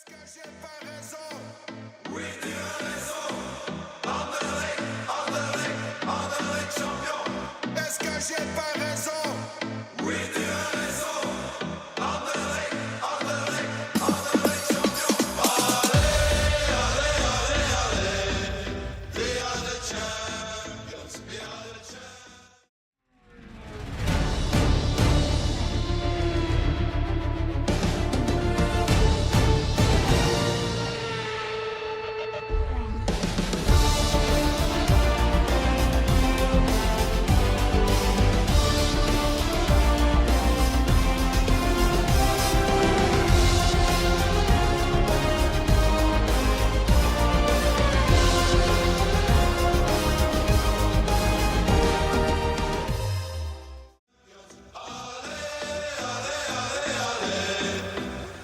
Est-ce que j'ai pas raison? Oui, tu as raison. Anderlecht, champion. Est-ce que j'ai pas raison? Oui, tu as raison. Anderlecht, champion. We are the champions. We are the champions.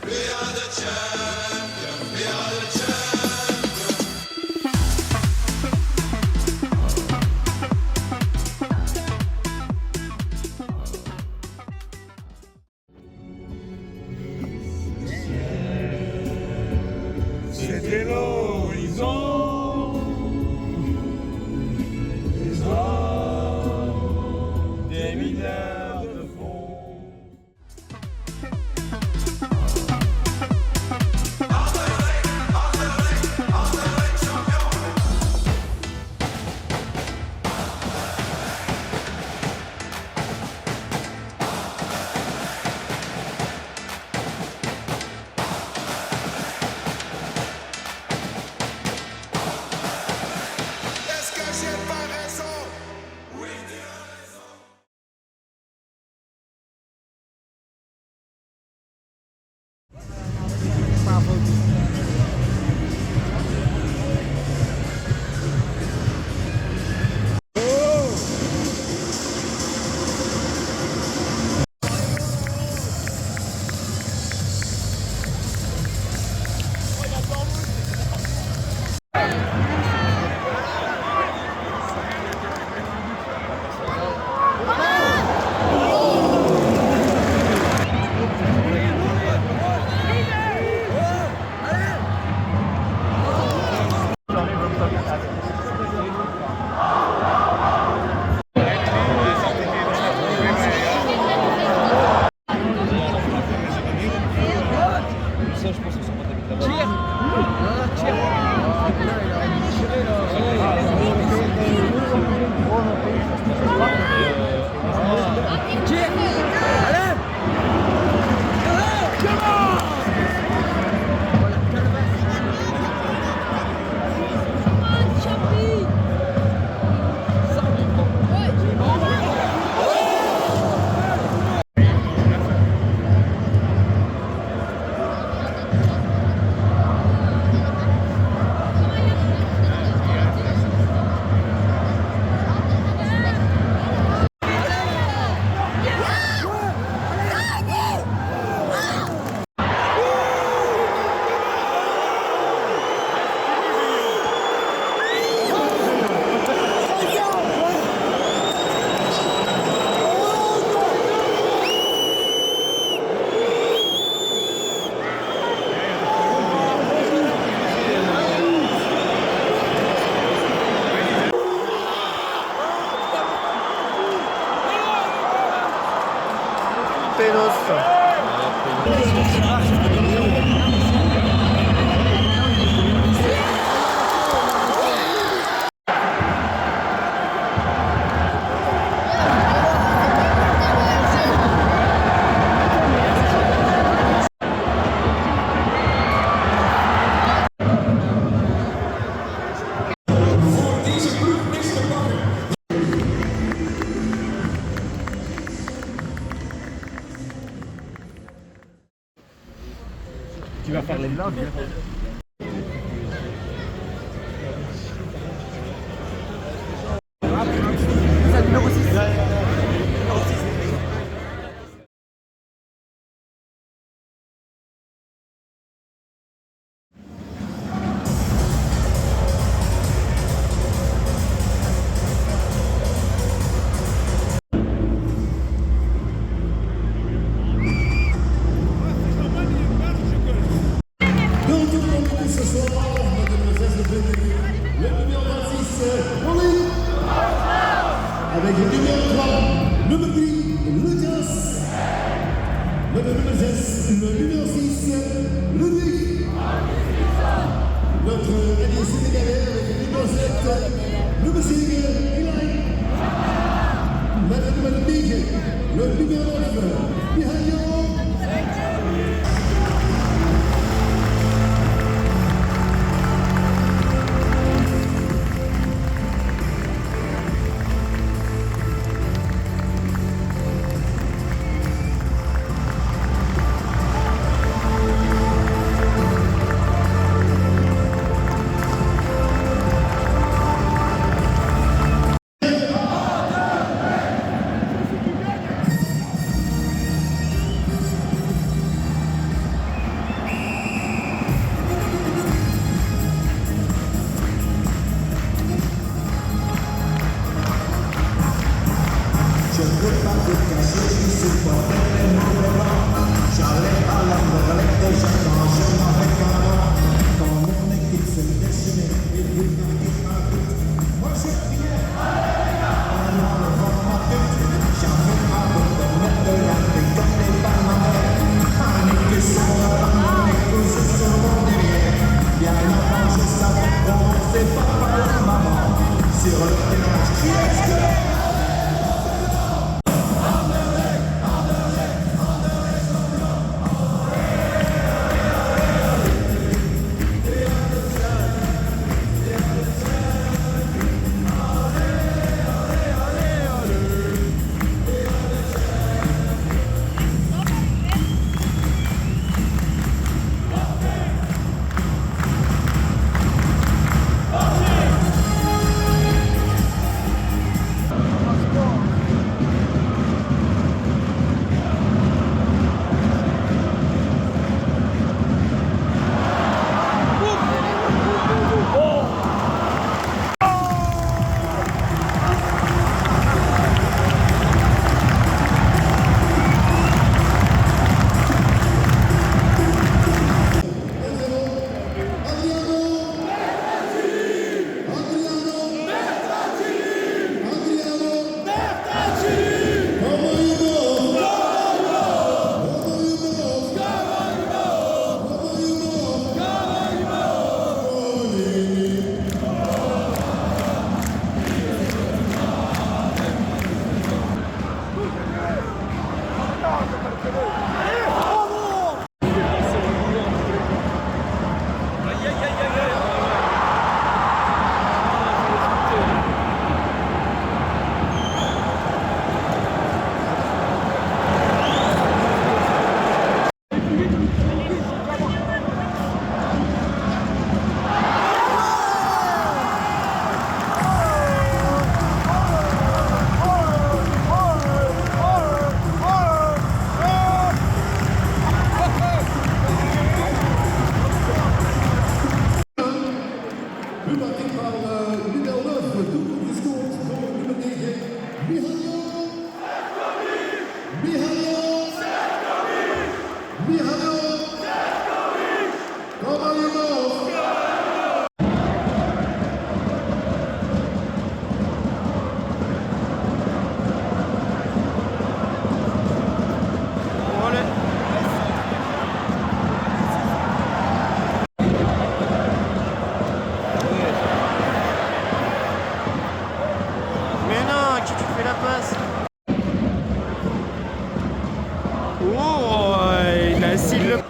We are the champions. We are the champions. C'était l'horizon des hommes, des mineurs de fond. Anderlecht, champion. Est-ce que j'ai pas raison? Oui, tu as raison. Tu vas faire les vlogs. Le numéro 6, le numéro 6, Ludwig. Notre allié sénégalais avec le numéro 7, le monsieur Ilaï. Notre numéro 10, le numéro 9, Mihailo. Je ne veux pas te cacher, je supportais les mauvais vents. J'allais à la relève déjà quand je m'avais qu'un. Quand mon équipe se déchaînait, et puis quand il m'a vu, moi je criais, en enlevant ma tête. J'avais hâte de mettre de la tête comme des palmarès. Panique sur la main, mes couches sur mon derrière. Bien avant, je savais prononcer papa la maman. Sur le terrain, je criais, Oh, il a cible.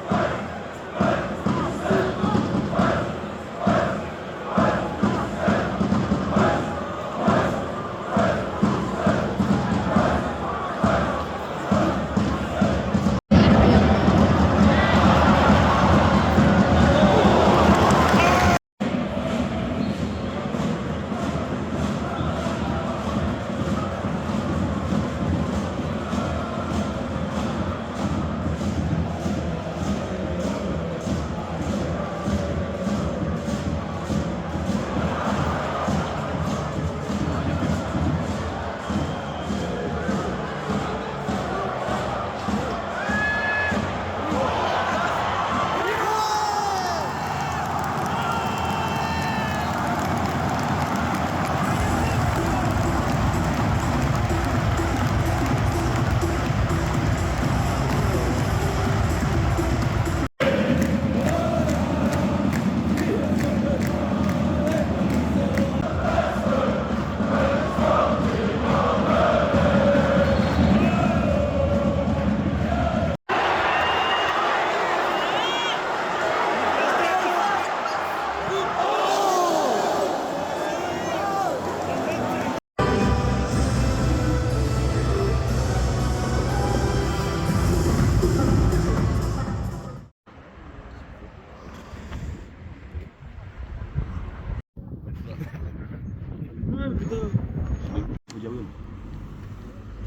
Je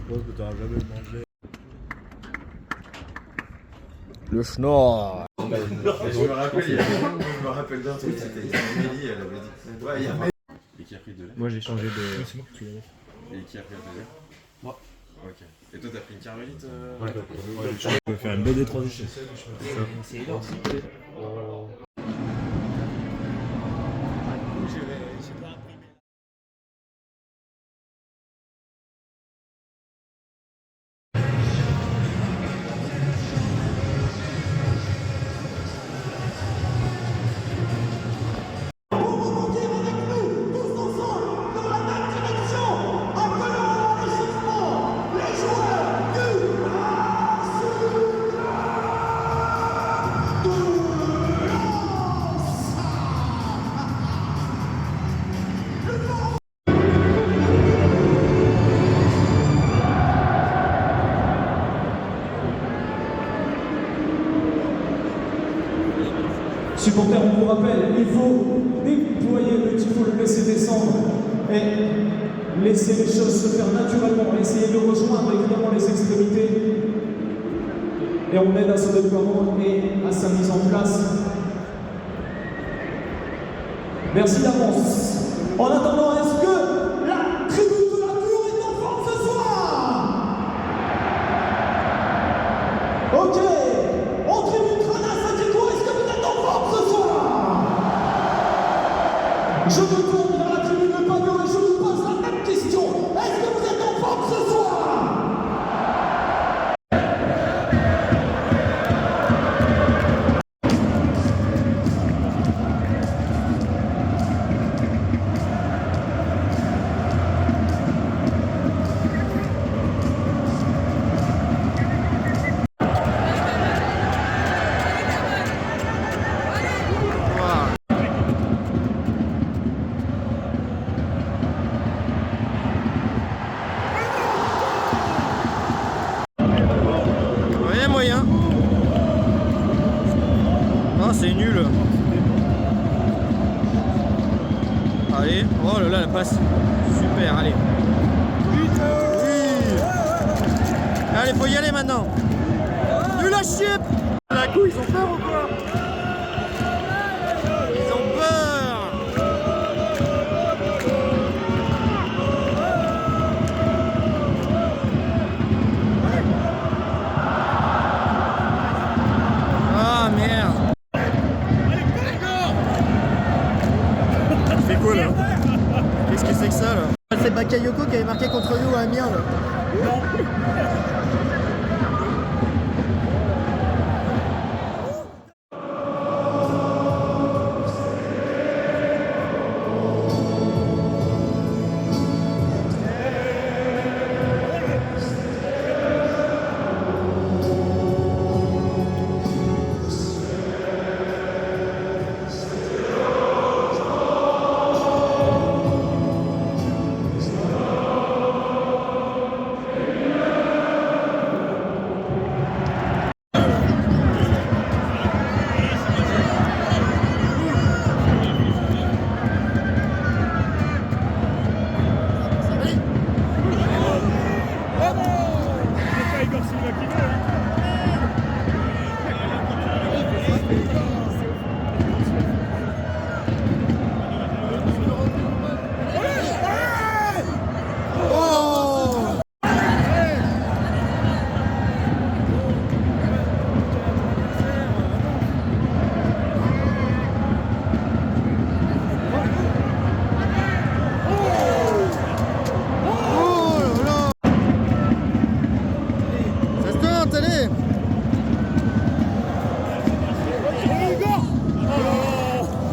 pense que t'auras jamais mangé. Le schnorr. Je me rappelle d'un truc, c'était Amélie, elle avait dit. Ouais, il y a. Et qui a pris de lait? Moi j'ai changé de. C'est moi qui l'ai. Et qui a pris de lait? Moi. Ok. Et toi, t'as pris une carmélite? Je vais faire une BD transition. Supporters, on vous rappelle, il faut déployer le tifo, le laisser descendre et laisser les choses se faire naturellement. Essayez de rejoindre évidemment les extrémités et on aide à son déploiement et à sa mise en place. Merci d'avance. En attendant, est-ce que la tribune de la Tour est en forme ce soir? Ok. En tribune Trana Saint-Écourt, est-ce que vous êtes en forme ce soir? Je me tourne vers la tribune de Pagnon et je vous pose la même question. Est-ce que vous êtes en forme ce soir? Ouais, moyen. Non, c'est nul. Allez, oh là là, la passe. Super, allez. Oui. Allez, faut y aller maintenant. Nul à chier. La couille, ils ont peur ou quoi? Ils ont peur. Ah merde. Il fait quoi là? Qu'est-ce que c'est que ça là? C'est Bakayoko qui avait marqué contre nous à Amiens là.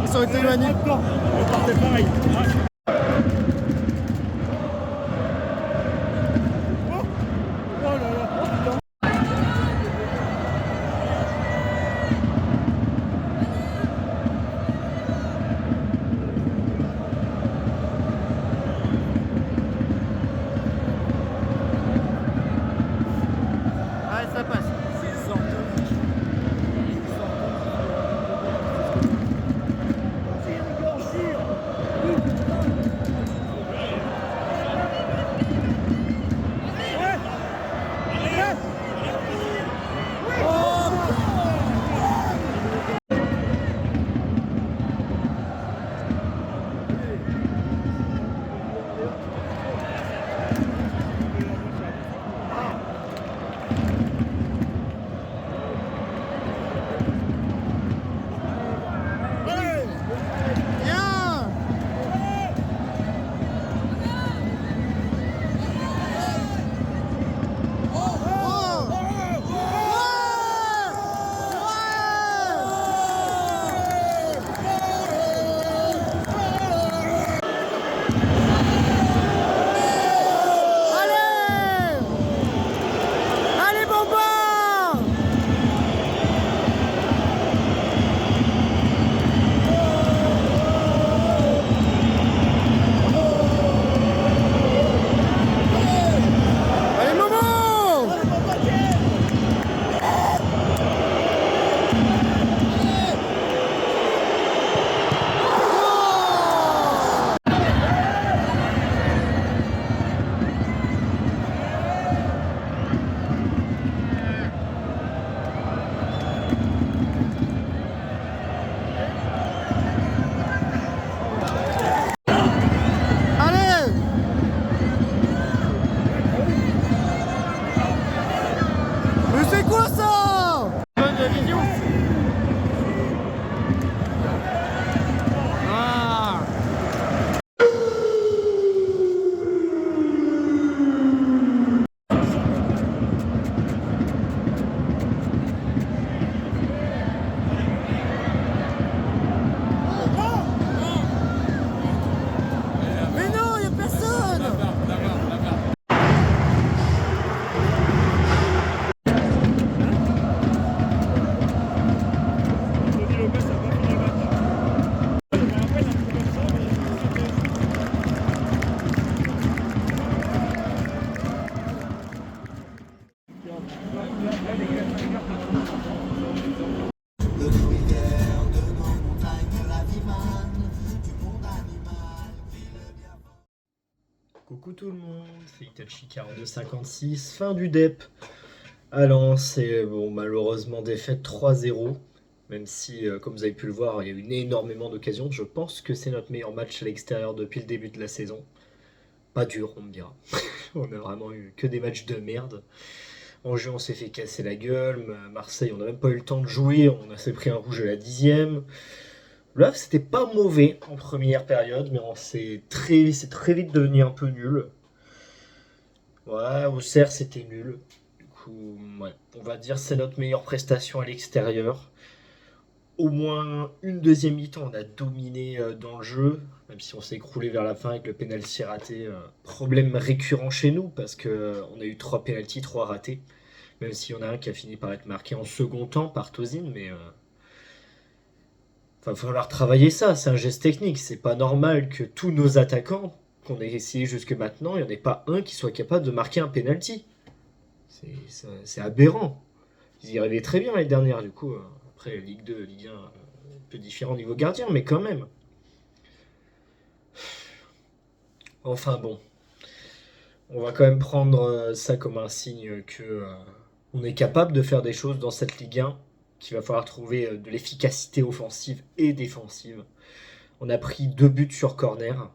Ils ont été éloignés. On partait pareil. Ouais, ça passe. C'est Coucou tout le monde, c'est Itachi 4256, fin du DEP. À Lens, et bon, malheureusement défaite 3-0, même si, comme vous avez pu le voir, il y a eu énormément d'occasions. Je pense que c'est notre meilleur match à l'extérieur depuis le début de la saison. Pas dur, on me dira. On a vraiment eu que des matchs de merde. Angers, on s'est fait casser la gueule. Marseille, on n'a même pas eu le temps de jouer. On s'est pris un rouge à la 10e. Là, c'était pas mauvais en première période, mais c'est très vite devenu un peu nul. Ouais, Auxerre, c'était nul. Du coup, ouais, on va dire c'est notre meilleure prestation à l'extérieur. Au moins une deuxième mi-temps, on a dominé dans le jeu, même si on s'est écroulé vers la fin avec le pénalty raté. Problème récurrent chez nous, parce qu'on a eu 3 pénaltys, 3 ratés. Même s'il y en a un qui a fini par être marqué en second temps par Tozin, mais... il va falloir travailler ça, c'est un geste technique. C'est pas normal que tous nos attaquants qu'on ait essayé jusque maintenant, il n'y en ait pas un qui soit capable de marquer un penalty. C'est aberrant. Ils y arrivaient très bien l'année dernière, du coup. Après, Ligue 2, Ligue 1, un peu différent au niveau gardien, mais quand même. Enfin bon. On va quand même prendre ça comme un signe que on est capable de faire des choses dans cette Ligue 1, qu'il va falloir trouver de l'efficacité offensive et défensive. On a pris 2 buts sur corner.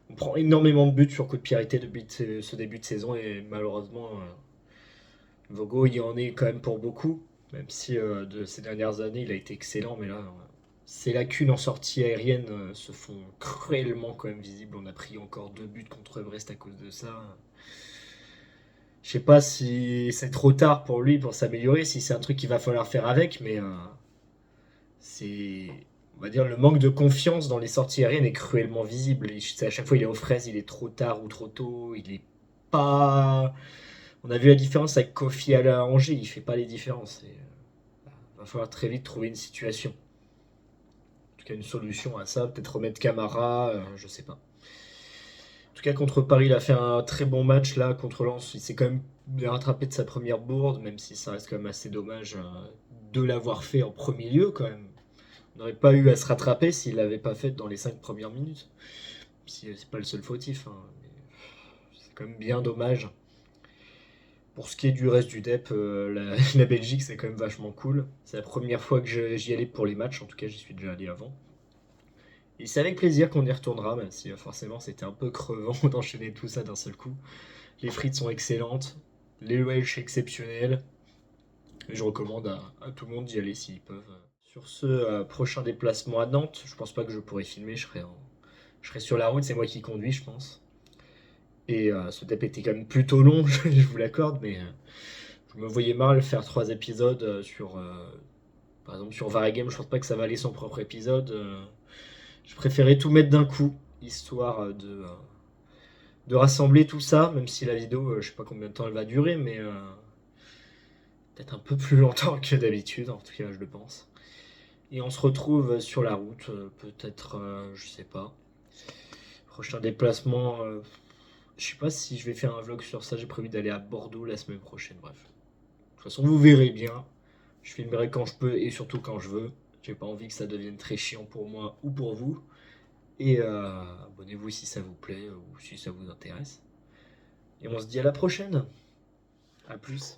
On prend énormément de buts sur coup de pied arrêté depuis ce début de saison et malheureusement, Vogo il en est quand même pour beaucoup. Même si de ces dernières années il a été excellent, mais là, ses lacunes en sortie aérienne se font cruellement quand même visibles. On a pris encore 2 buts contre Brest à cause de ça. Je sais pas si c'est trop tard pour lui pour s'améliorer, si c'est un truc qu'il va falloir faire avec, mais c'est, on va dire, le manque de confiance dans les sorties aériennes est cruellement visible. À chaque fois il est aux fraises, il est trop tard ou trop tôt, il est pas... On a vu la différence avec Kofi à Angers, il fait pas les différences. Va falloir très vite trouver une situation. En tout cas, une solution à ça, peut-être remettre Camara, je sais pas. En tout cas, contre Paris, il a fait un très bon match là. Contre Lens, il s'est quand même bien rattrapé de sa première bourde, même si ça reste quand même assez dommage de l'avoir fait en premier lieu quand même. On n'aurait pas eu à se rattraper s'il l'avait pas fait dans les 5 premières minutes. C'est pas le seul fautif, hein, mais c'est quand même bien dommage. Pour ce qui est du reste du DEP, la Belgique c'est quand même vachement cool. C'est la première fois que j'y allais pour les matchs, en tout cas j'y suis déjà allé avant. Et c'est avec plaisir qu'on y retournera, même si forcément c'était un peu crevant d'enchaîner tout ça d'un seul coup. Les frites sont excellentes, les Welsh exceptionnels. Et je recommande à tout le monde d'y aller s'ils peuvent. Sur ce prochain déplacement à Nantes, je pense pas que je pourrai filmer, je serai sur la route, c'est moi qui conduis je pense. Et ce DEP était quand même plutôt long, je vous l'accorde, mais je me voyais mal faire 3 épisodes sur... par exemple sur Varagame, je pense pas que ça va aller son propre épisode. Je préférais tout mettre d'un coup, histoire de rassembler tout ça, même si la vidéo, je sais pas combien de temps elle va durer, mais peut-être un peu plus longtemps que d'habitude, en tout cas je le pense. Et on se retrouve sur la route, peut-être, je sais pas. Prochain déplacement... je sais pas si je vais faire un vlog sur ça, j'ai prévu d'aller à Bordeaux la semaine prochaine, bref. De toute façon, vous verrez bien. Je filmerai quand je peux et surtout quand je veux. J'ai pas envie que ça devienne très chiant pour moi ou pour vous. Et abonnez-vous si ça vous plaît ou si ça vous intéresse. Et on se dit à la prochaine. A plus.